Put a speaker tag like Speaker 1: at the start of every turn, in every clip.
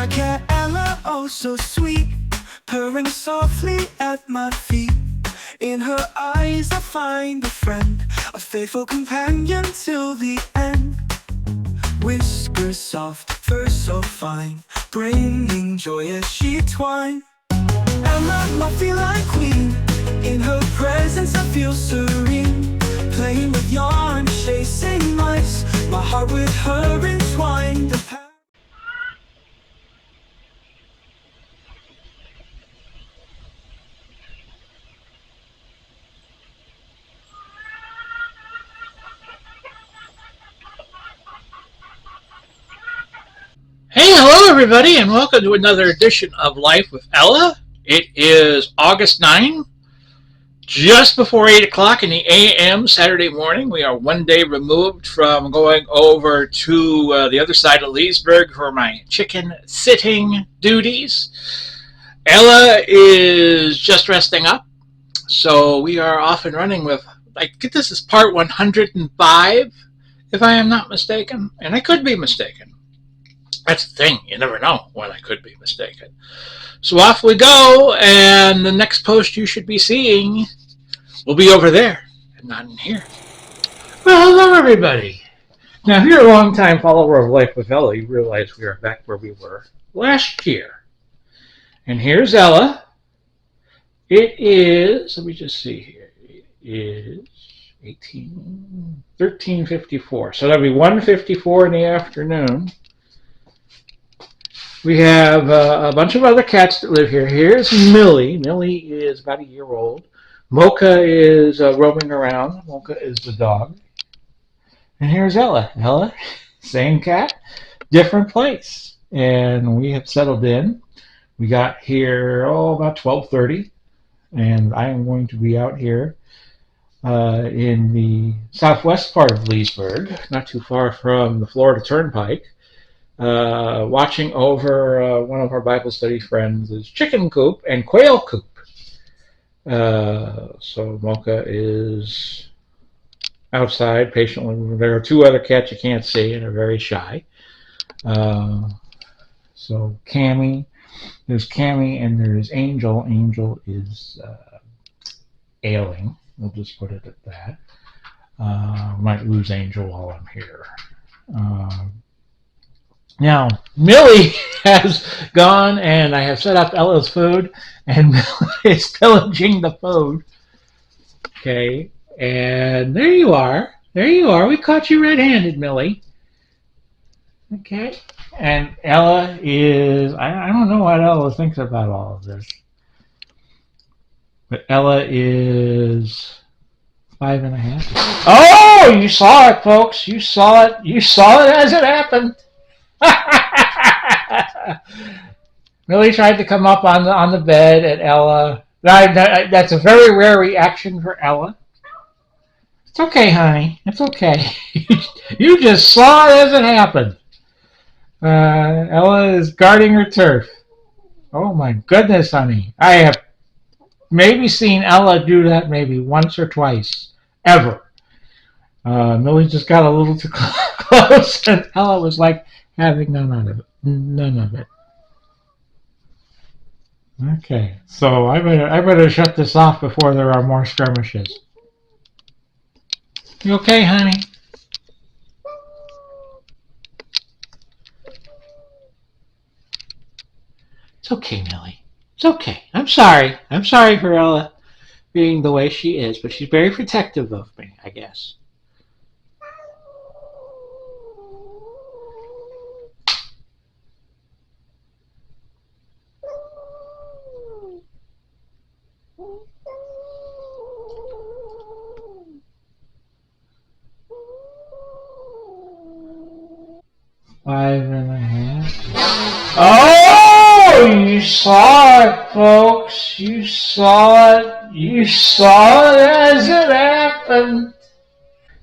Speaker 1: My cat Ella, oh so sweet, purring softly at my feet. In her eyes I find a friend, a faithful companion till the end. Whiskers soft, fur so fine, bringing joy as she twine. Ella, my feline queen, in her presence I feel serene. Playing with yarn, chasing mice, my heart with her entwined.
Speaker 2: Hey, hello everybody, and welcome to another edition of Life with Ella. It is August 9, just before 8 o'clock in the a.m. Saturday morning. We are one day removed from going over to the other side of Leesburg for my chicken sitting duties. Ella is just resting up, so we are off and running with, I think this is part 105, if I am not mistaken, and I could be mistaken. That's the thing, you never know when I could be mistaken. So off we go, and the next post you should be seeing will be over there, and not in here. Well, hello everybody. Now, if you're a long-time follower of Life with Ella, you realize we are back where we were last year. And here's Ella. It is, let me just see here, it is 13:54. So that'll be 1:54 in the afternoon. We have a bunch of other cats that live here. Here's Millie. Millie is about a year old. Mocha is roaming around. Mocha is the dog. And here's Ella. Ella, same cat, different place. And we have settled in. We got here, about 12:30. And I am going to be out here in the southwest part of Leesburg, not too far from the Florida Turnpike. Watching over one of our Bible study friends' chicken coop and quail coop. So Mocha is outside patiently. There are two other cats you can't see and are very shy. So there's Cammy and there's Angel. Angel is ailing. We'll just put it at that. Might lose Angel while I'm here. Now, Millie has gone, and I have set up Ella's food, and Millie is pillaging the food. Okay, and there you are. There you are. We caught you red-handed, Millie. Okay, and Ella is, I don't know what Ella thinks about all of this, but Ella is 5.5. Oh, you saw it, folks. You saw it. You saw it as it happened. Millie tried to come up on the bed, and Ella. That's a very rare reaction for Ella. It's okay, honey. It's okay. You just saw it as it happened. Ella is guarding her turf. Oh my goodness, honey! I have maybe seen Ella do that maybe once or twice, ever. Millie just got a little too close, and Ella was like having none of it. None of it. Okay, so I better shut this off before there are more skirmishes. You okay, honey? It's okay, Millie. It's okay. I'm sorry. I'm sorry for Ella being the way she is, but she's very protective of me, I guess. Five and a half. Oh, you saw it, folks. You saw it. You saw it as it happened.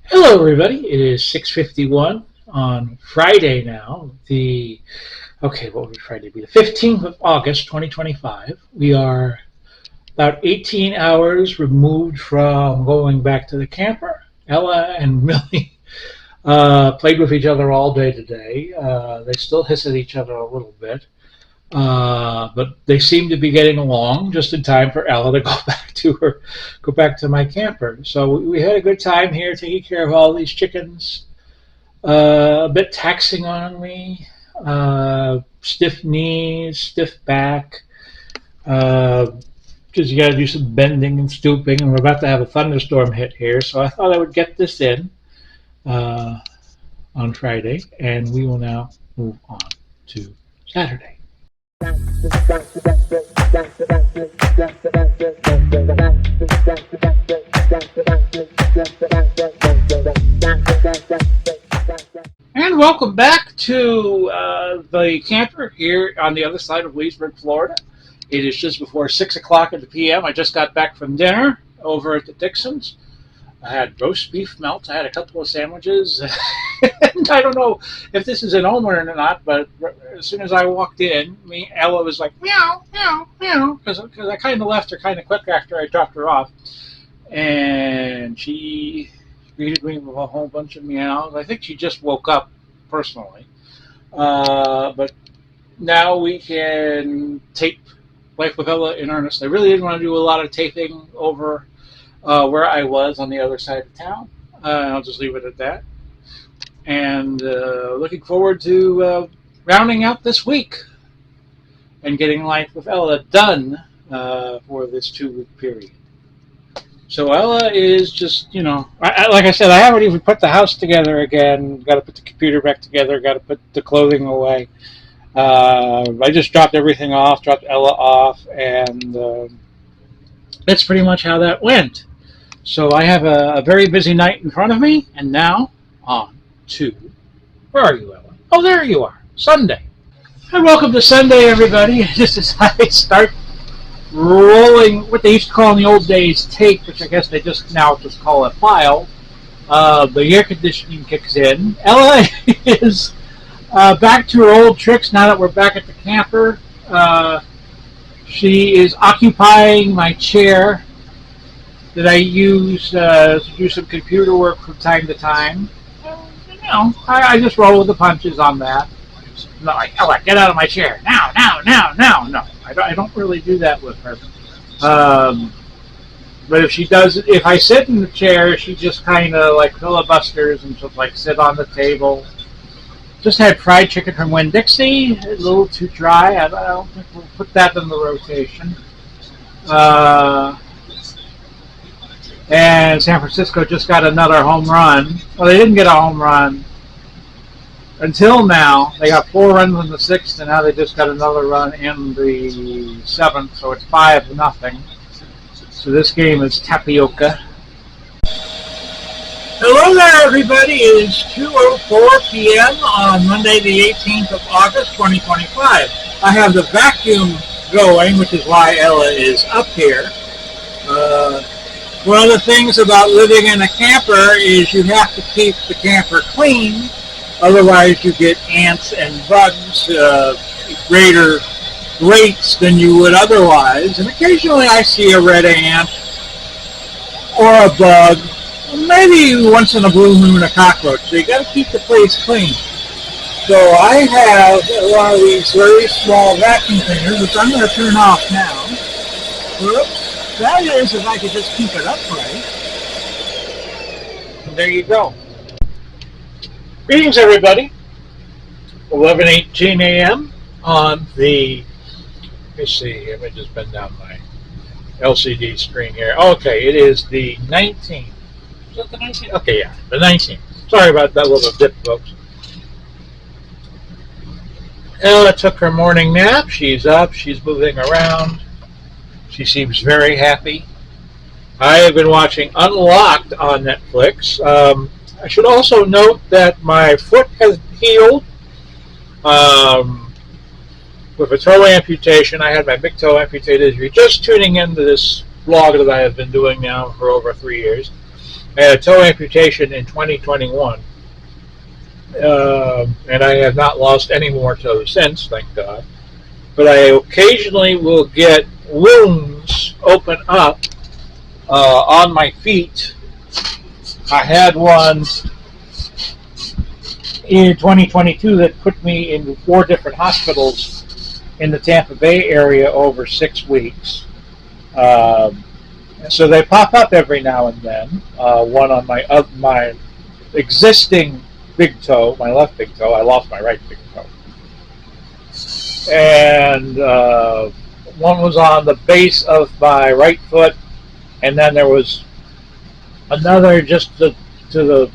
Speaker 2: Hello, everybody. It is 6:51 on Friday now. What would Friday be? The 15th of August, 2025. We are about 18 hours removed from going back to the camper. Ella and Millie played with each other all day today. They still hiss at each other a little bit. But they seem to be getting along just in time for Ella to go back to my camper. So we had a good time here taking care of all these chickens. A bit taxing on me. Stiff knees, stiff back. Because you got to do some bending and stooping, and we're about to have a thunderstorm hit here. So I thought I would get this in uh, on Friday, and we will now move on to Saturday. And welcome back to the camper here on the other side of Leesburg, Florida. It is just before 6 o'clock at the p.m. I just got back from dinner over at the Dixon's. I had roast beef melt. I had a couple of sandwiches. And I don't know if this is an omen or not, but as soon as I walked in, Ella was like, meow, meow, meow, because I kind of left her kind of quick after I dropped her off. And she greeted me with a whole bunch of meows. I think she just woke up personally. But now we can tape Life with Ella in earnest. I really didn't want to do a lot of taping over where I was on the other side of town. I'll just leave it at that. And looking forward to rounding out this week and getting Life with Ella done for this 2-week period. So Ella is just, like I said, I haven't even put the house together again. Got to put the computer back together. Got to put the clothing away. I just dropped everything off, dropped Ella off, and that's pretty much how that went. So I have a very busy night in front of me, and now on to, where are you, Ella? Oh, there you are, Sunday. And welcome to Sunday, everybody. Just as I start rolling what they used to call in the old days tape, which I guess they just call a file, the air conditioning kicks in. Ella is back to her old tricks now that we're back at the camper. She is occupying my chair that I use to do some computer work from time to time. I just roll with the punches on that. I'm not like, Ella, get out of my chair. Now. No, I don't really do that with her. But if I sit in the chair, she just kind of like filibusters and just like sit on the table. Just had fried chicken from Winn-Dixie, a little too dry. I don't think we'll put that in the rotation. And San Francisco just got another home run. Well, they didn't get a home run until now. They got 4 runs in the 6th, and now they just got another run in the 7th, so it's 5-0. So this game is tapioca. Hello there, everybody. It is 2:04 p.m. on Monday, the 18th of August, 2025. I have the vacuum going, which is why Ella is up here. One of the things about living in a camper is you have to keep the camper clean. Otherwise, you get ants and bugs, greater rates than you would otherwise. And occasionally I see a red ant or a bug. Maybe once in a blue moon a cockroach. So you got to keep the place clean. So I have one of these very small vacuum cleaners, which I'm going to turn off now. Whoops. That is, if I could just keep it upright. And there you go. Greetings, everybody. 11:18 a.m. on the, let me see, let me just bend down my LCD screen here. Okay, it is the 19th. Is that the 19th? Okay, yeah, the 19th. Sorry about that little dip, folks. Ella took her morning nap. She's up. She's moving around. She seems very happy. I have been watching Unlocked on Netflix. I should also note that my foot has healed with a toe amputation. I had my big toe amputated. If you're just tuning into this vlog that I have been doing now for over 3 years, I had a toe amputation in 2021. And I have not lost any more toes since, thank God. But I occasionally will get wounds open up on my feet. I had one in 2022 that put me in 4 different hospitals in the Tampa Bay area over 6 weeks. Um, so they pop up every now and then. One on my existing big toe, my left big toe. I lost my right big toe, and one was on the base of my right foot, and then there was another just to the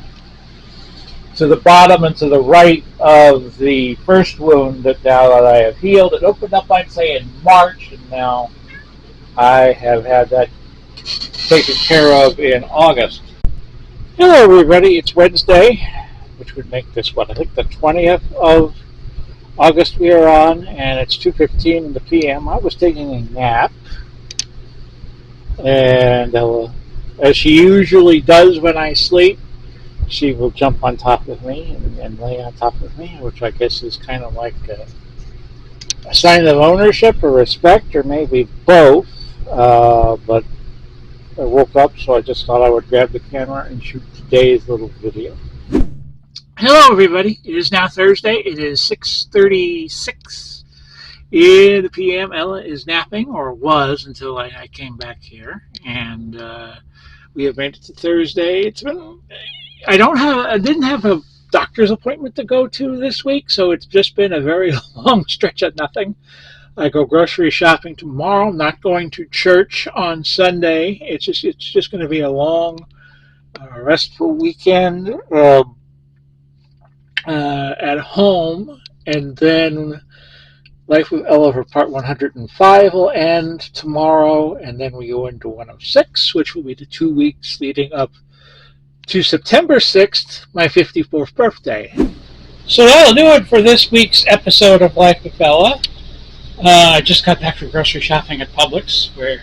Speaker 2: to the bottom and to the right of the first wound that now that I have healed. It opened up, I'd say, in March, and now I have had that taken care of in August. Hello, everybody. It's Wednesday, which would make this, what, I think the 20th of August we are on, and it's 2:15 in the p.m. I was taking a nap, and as she usually does when I sleep, she will jump on top of me and lay on top of me, which I guess is kind of like a sign of ownership or respect, or maybe both. But I woke up, so I just thought I would grab the camera and shoot today's little video. Hello, everybody. It is now Thursday. It is 6:36 in the p.m. Ella is napping, or was until I came back here, and we have made it to Thursday. It's been I didn't have a doctor's appointment to go to this week, so it's just been a very long stretch of nothing. I go grocery shopping tomorrow. I'm not going to church on Sunday. It's just going to be a long, restful weekend at home, and then Life with Ella for part 105 will end tomorrow, and then we go into 106, which will be the 2 weeks leading up to September 6th, my 54th birthday. So that'll do it for this week's episode of Life with Ella. I just got back from grocery shopping at Publix, where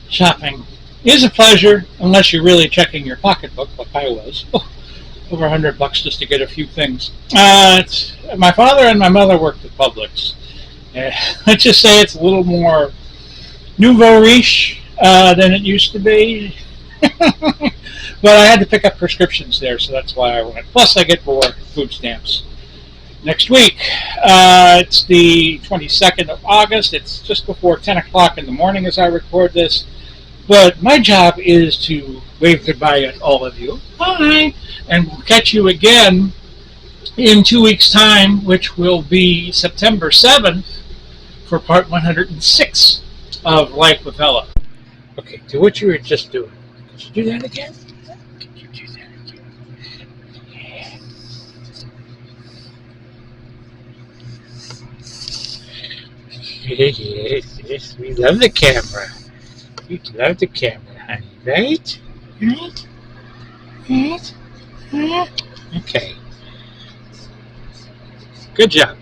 Speaker 2: shopping is a pleasure unless you're really checking your pocketbook, like I was. Over $100 just to get a few things. My father and my mother worked at Publix. Let's just say it's a little more nouveau riche than it used to be. But I had to pick up prescriptions there, so that's why I went. Plus, I get more food stamps next week. It's the 22nd of August. It's just before 10 o'clock in the morning as I record this. But my job is to wave goodbye at all of you. Bye! And we'll catch you again in 2 weeks' time, which will be September 7th, for part 106 of Life with Ella. Okay, do what you were just doing. Could you do that again? Could you do that again? Yes, we love the camera. You love the camera, honey, right? Right? Right? Okay. Good job.